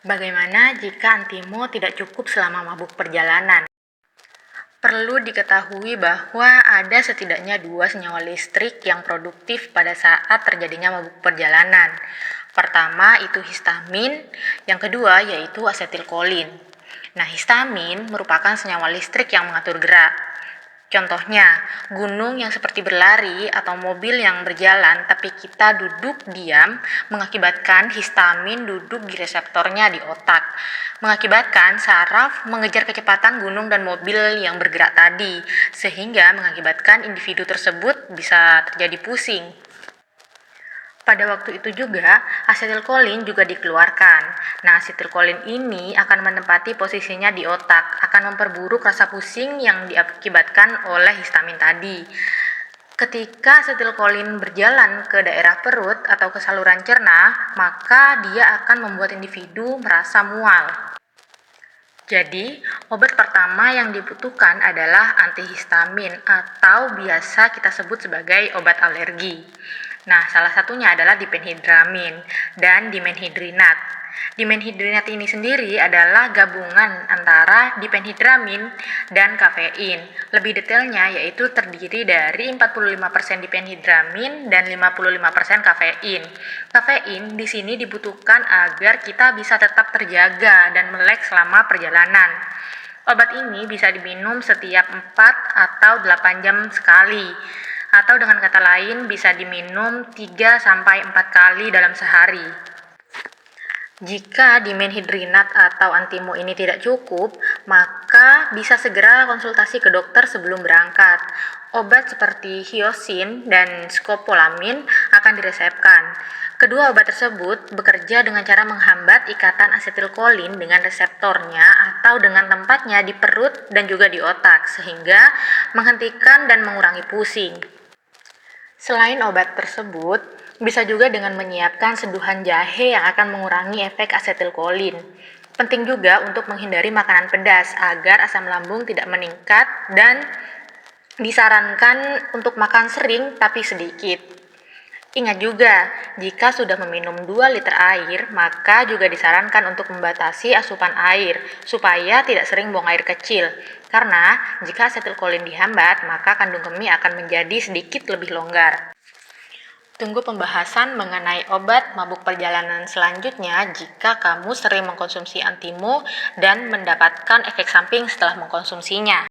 Bagaimana jika antimo tidak cukup selama mabuk perjalanan? Perlu diketahui bahwa ada setidaknya 2 senyawa listrik yang produktif pada saat terjadinya mabuk perjalanan. Pertama itu histamin, yang kedua yaitu asetilkolin. Nah, histamin merupakan senyawa listrik yang mengatur gerak. Contohnya, gunung yang seperti berlari atau mobil yang berjalan tapi kita duduk diam mengakibatkan histamin duduk di reseptornya di otak, mengakibatkan saraf mengejar kecepatan gunung dan mobil yang bergerak tadi, sehingga mengakibatkan individu tersebut bisa terjadi pusing. Pada waktu itu juga, asetilkolin juga dikeluarkan. Nah, asetilkolin ini akan menempati posisinya di otak, akan memperburuk rasa pusing yang diakibatkan oleh histamin tadi. Ketika asetilkolin berjalan ke daerah perut atau ke saluran cerna, maka dia akan membuat individu merasa mual. Jadi, obat pertama yang dibutuhkan adalah antihistamin atau biasa kita sebut sebagai obat alergi. Nah, salah satunya adalah diphenhidramin dan dimenhidrinat. Dimenhidrinat ini sendiri adalah gabungan antara diphenhidramin dan kafein. Lebih detailnya yaitu terdiri dari 45% diphenhidramin dan 55% kafein. Kafein di sini dibutuhkan agar kita bisa tetap terjaga dan melek selama perjalanan. Obat ini bisa diminum setiap 4 atau 8 jam sekali. Atau dengan kata lain bisa diminum 3-4 kali dalam sehari. Jika dimenhidrinat atau antimo ini tidak cukup, maka bisa segera konsultasi ke dokter sebelum berangkat. Obat seperti hyosin dan skopolamin akan diresepkan. Kedua obat tersebut bekerja dengan cara menghambat ikatan asetilkolin dengan reseptornya atau dengan tempatnya di perut dan juga di otak, sehingga menghentikan dan mengurangi pusing. Selain obat tersebut, bisa juga dengan menyiapkan seduhan jahe yang akan mengurangi efek asetilkolin. Penting juga untuk menghindari makanan pedas agar asam lambung tidak meningkat dan disarankan untuk makan sering tapi sedikit. Ingat juga, jika sudah meminum 2 liter air, maka juga disarankan untuk membatasi asupan air, supaya tidak sering buang air kecil. Karena jika asetilkolin dihambat, maka kandung kemih akan menjadi sedikit lebih longgar. Tunggu pembahasan mengenai obat mabuk perjalanan selanjutnya jika kamu sering mengkonsumsi antimo dan mendapatkan efek samping setelah mengkonsumsinya.